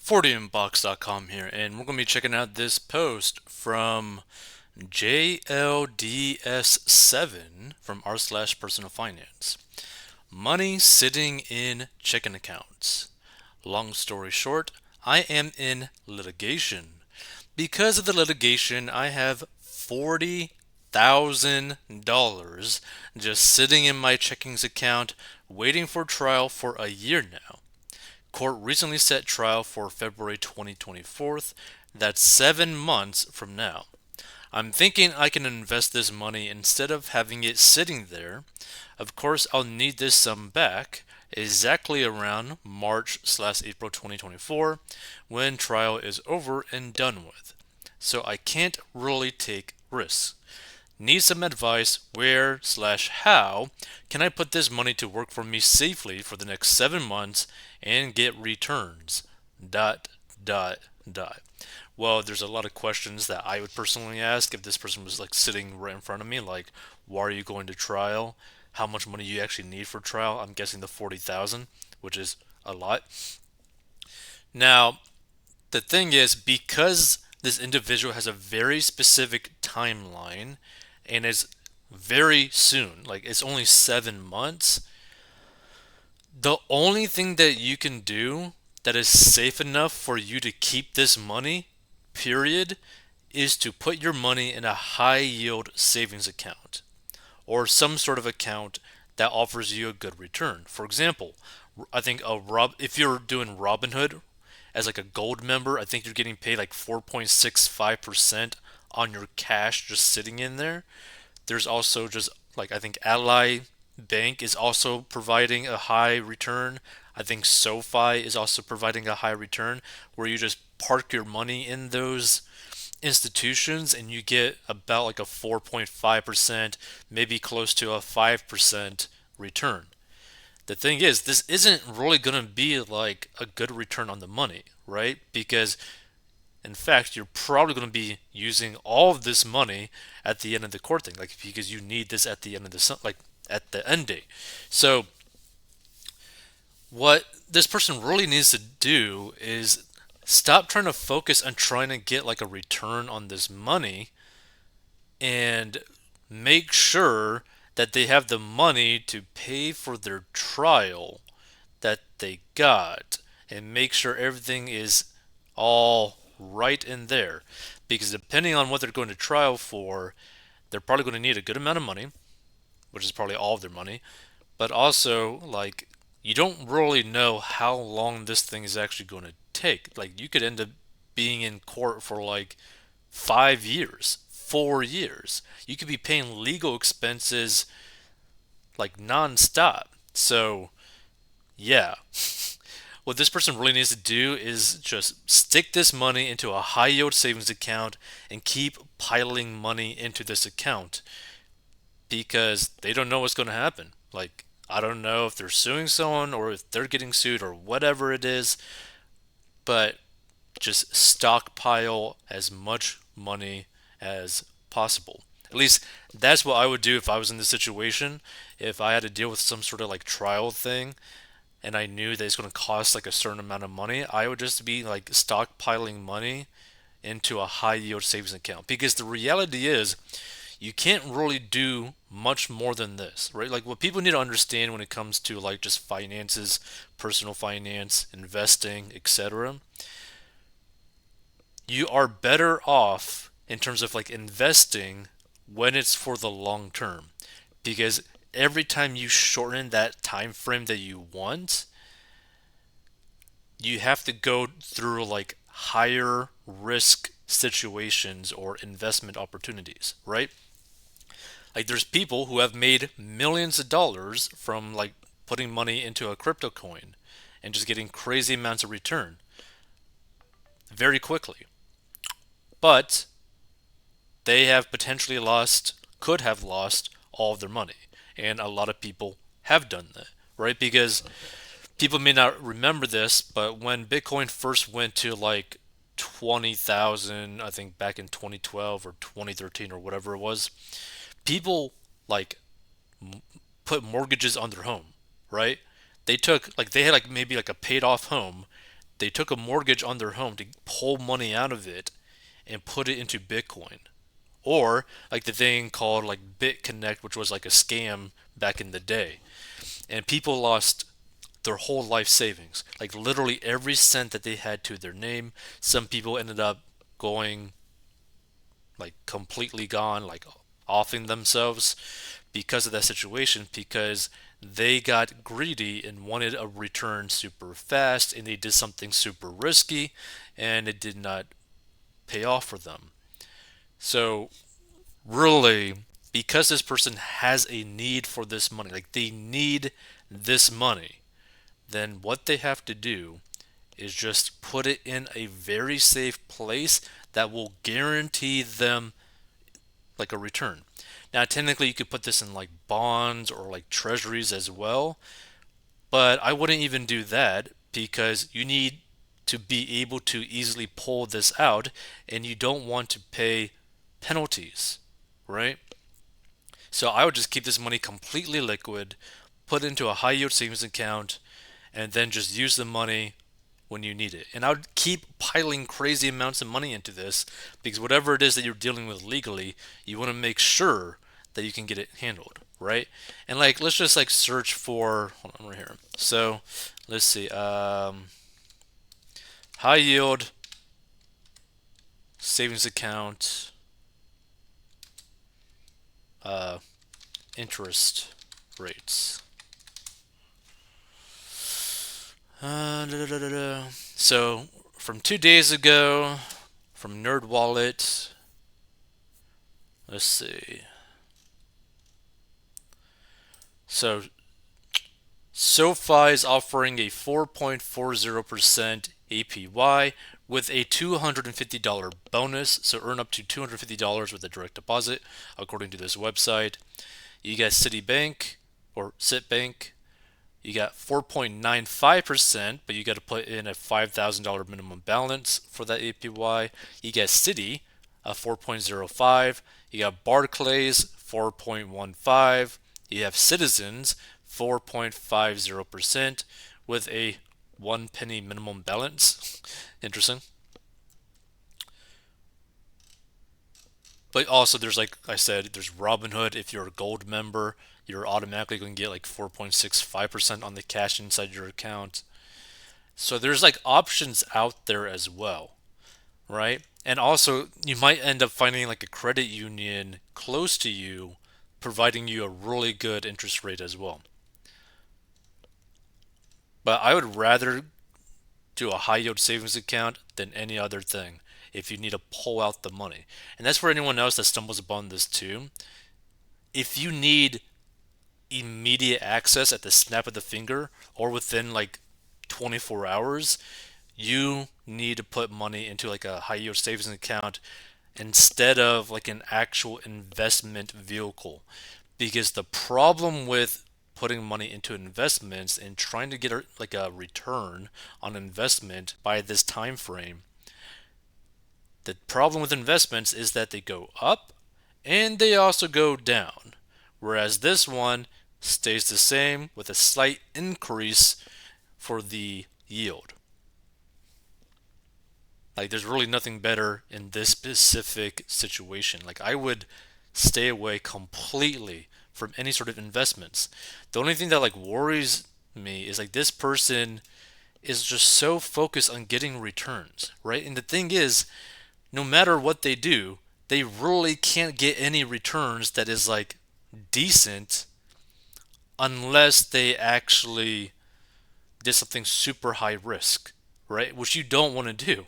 40inbox.com here, and we're going to be checking out this post from JLDS7 from r slash personal finance. Money sitting in checking accounts. Long story short, I am in litigation. Because of the litigation, I have $40,000 just sitting in my checkings account waiting for trial for a year now. Court recently set trial for February 2024. That's 7 months from now. I'm thinking I can invest this money instead of having it sitting there. Of course, I'll need this sum back exactly around March/April 2024 when trial is over and done with. So I can't really take risks. Need some advice where/how can I put this money to work for me safely for the next 7 months and get returns? Dot, dot, dot. Well, there's a lot of questions that I would personally ask if this person was like sitting right in front of me, like, why are you going to trial? How much money you actually need for trial? I'm guessing the 40,000, which is a lot. Now, the thing is, because this individual has a very specific timeline and is very soon, like it's only 7 months, the only thing that you can do that is safe enough for you to keep this money, period, is to put your money in a high yield savings account or some sort of account that offers you a good return. For example, I think if you're doing Robinhood as like a gold member, I think you're getting paid like 4.65% on your cash just sitting in there. There's also just like I think Ally Bank is also providing a high return. I think SoFi is also providing a high return where you just park your money in those institutions and you get about like a 4.5%, maybe close to a 5% return. The thing is, this isn't really going to be like a good return on the money, right? Because in fact, you're probably going to be using all of this money at the end of the court thing, like because you need this at the end of like at the end date. So what this person really needs to do is stop trying to focus on trying to get like a return on this money and make sure that they have the money to pay for their trial that they got and make sure everything is all right in there. Because depending on what they're going to trial for, they're probably going to need a good amount of money, which is probably all of their money, but also, like, you don't really know how long this thing is actually going to take. Like, you could end up being in court for like 5 years, 4 years. You could be paying legal expenses like non-stop. So, yeah, what this person really needs to do is just stick this money into a high yield savings account and keep piling money into this account because they don't know what's going to happen. Like, I don't know if they're suing someone or if they're getting sued or whatever it is, but just stockpile as much money as possible. At least that's what I would do if I was in this situation. If I had to deal with some sort of like trial thing and I knew that it's going to cost like a certain amount of money, I would just be like stockpiling money into a high yield savings account. Because the reality is, you can't really do much more than this, right? Like what people need to understand when it comes to like just finances, personal finance, investing, etc. You are better off in terms of like investing when it's for the long term because every time you shorten that time frame that you want, you have to go through like higher risk situations or investment opportunities, right? Like there's people who have made millions of dollars from like putting money into a crypto coin and just getting crazy amounts of return very quickly. But they have potentially lost, could have lost all of their money. And a lot of people have done that, right? Because people may not remember this, but when Bitcoin first went to like 20,000, I think back in 2012 or 2013 or whatever it was, people like put mortgages on their home, right? They took like they had like maybe like a paid off home. they took a mortgage on their home to pull money out of it and put it into Bitcoin. Or like the thing called like BitConnect, which was like a scam back in the day. And people lost their whole life savings, like literally every cent that they had to their name. Some people ended up going like completely gone, like offing themselves because of that situation, because they got greedy and wanted a return super fast and they did something super risky and it did not pay off for them. So, really, because this person has a need for this money, like they need this money, then what they have to do is just put it in a very safe place that will guarantee them like a return. Now, technically, you could put this in like bonds or like treasuries as well, but I wouldn't even do that because you need to be able to easily pull this out and you don't want to pay penalties, right? So I would just keep this money completely liquid, put it into a high yield savings account, and then just use the money when you need it. And I would keep piling crazy amounts of money into this because whatever it is that you're dealing with legally, you want to make sure that you can get it handled, right? And like, let's just like search for, hold on, right here. So let's see, high yield savings account, uh, interest rates. Da, da, da, da. So from 2 days ago, from NerdWallet, let's see. So SoFi is offering a 4.40% APY with a $250 bonus. So earn up to $250 with a direct deposit, according to this website. You got Citibank or Citbank. You got 4.95%, but you got to put in a $5,000 minimum balance for that APY. You got Citi, 4.05. You got Barclays, 4.15. You have Citizens, 4.50% with a 1 penny minimum balance. Interesting. But also, there's like I said, there's Robinhood. If you're a gold member, you're automatically going to get like 4.65% on the cash inside your account. So there's like options out there as well, right? And also, you might end up finding like a credit union close to you providing you a really good interest rate as well. But I would rather do a high yield savings account than any other thing if you need to pull out the money. And that's for anyone else that stumbles upon this too. If you need immediate access at the snap of the finger or within like 24 hours, you need to put money into like a high yield savings account instead of like an actual investment vehicle. Because the problem with putting money into investments and trying to get like a return on investment by this time frame, the problem with investments is that they go up and they also go down. Whereas this one stays the same with a slight increase for the yield. Like there's really nothing better in this specific situation. Like I would stay away completely from any sort of investments. The only thing that like worries me is like this person is just so focused on getting returns, right? And the thing is, no matter what they do, they really can't get any returns that is like decent unless they actually did something super high risk, right? Which you don't want to do,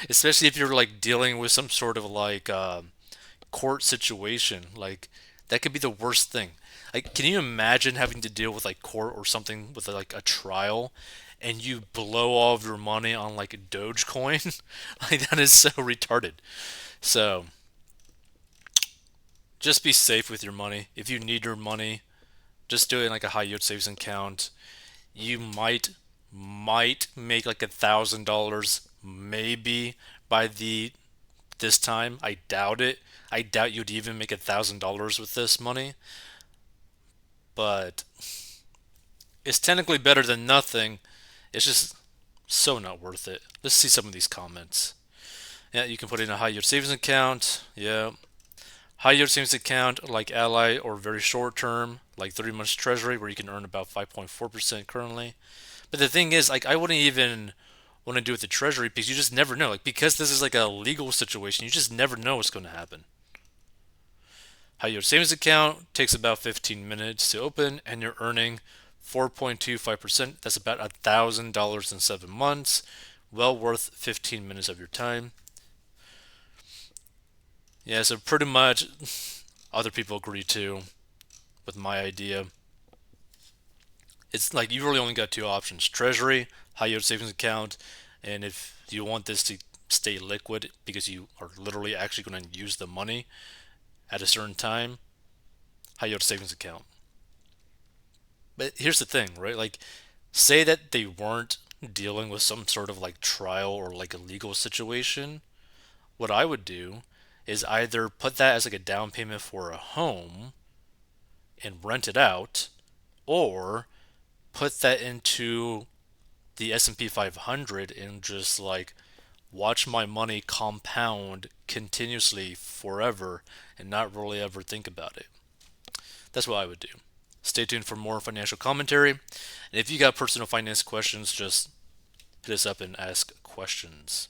especially if you're like dealing with some sort of like court situation. Like that could be the worst thing. Like, can you imagine having to deal with like court or something with like a trial, and you blow all of your money on like a Dogecoin? Like that is so retarded. So just be safe with your money. If you need your money, just do it in like a high yield savings account. You might make like $1,000 maybe by the this time. I doubt it. I doubt you'd even make $1,000 with this money, but it's technically better than nothing. It's just So not worth it. Let's see some of these comments. Yeah, you can put in a high yield savings account. Yeah. High yield savings account like Ally or very short term, like 3 months treasury where you can earn about 5.4% currently. But the thing is, like I wouldn't even want to do with the treasury because you just never know. Like because this is like a legal situation, you just never know what's going to happen. High yield savings account takes about 15 minutes to open and you're earning 4.25%. That's about $1,000 in 7 months. Well worth 15 minutes of your time. Yeah, so pretty much other people agree too with my idea. It's like you really only got two options: treasury, high yield savings account, and if you want this to stay liquid because you are literally actually going to use the money at a certain time, high yield savings account. But here's the thing, right? Like, say that they weren't dealing with some sort of like trial or like a legal situation. What I would do is either put that as like a down payment for a home and rent it out, or put that into the S&P 500 and just like watch my money compound continuously forever and not really ever think about it. That's what I would do. Stay tuned for more financial commentary. And if you got personal finance questions, just hit us up and ask questions.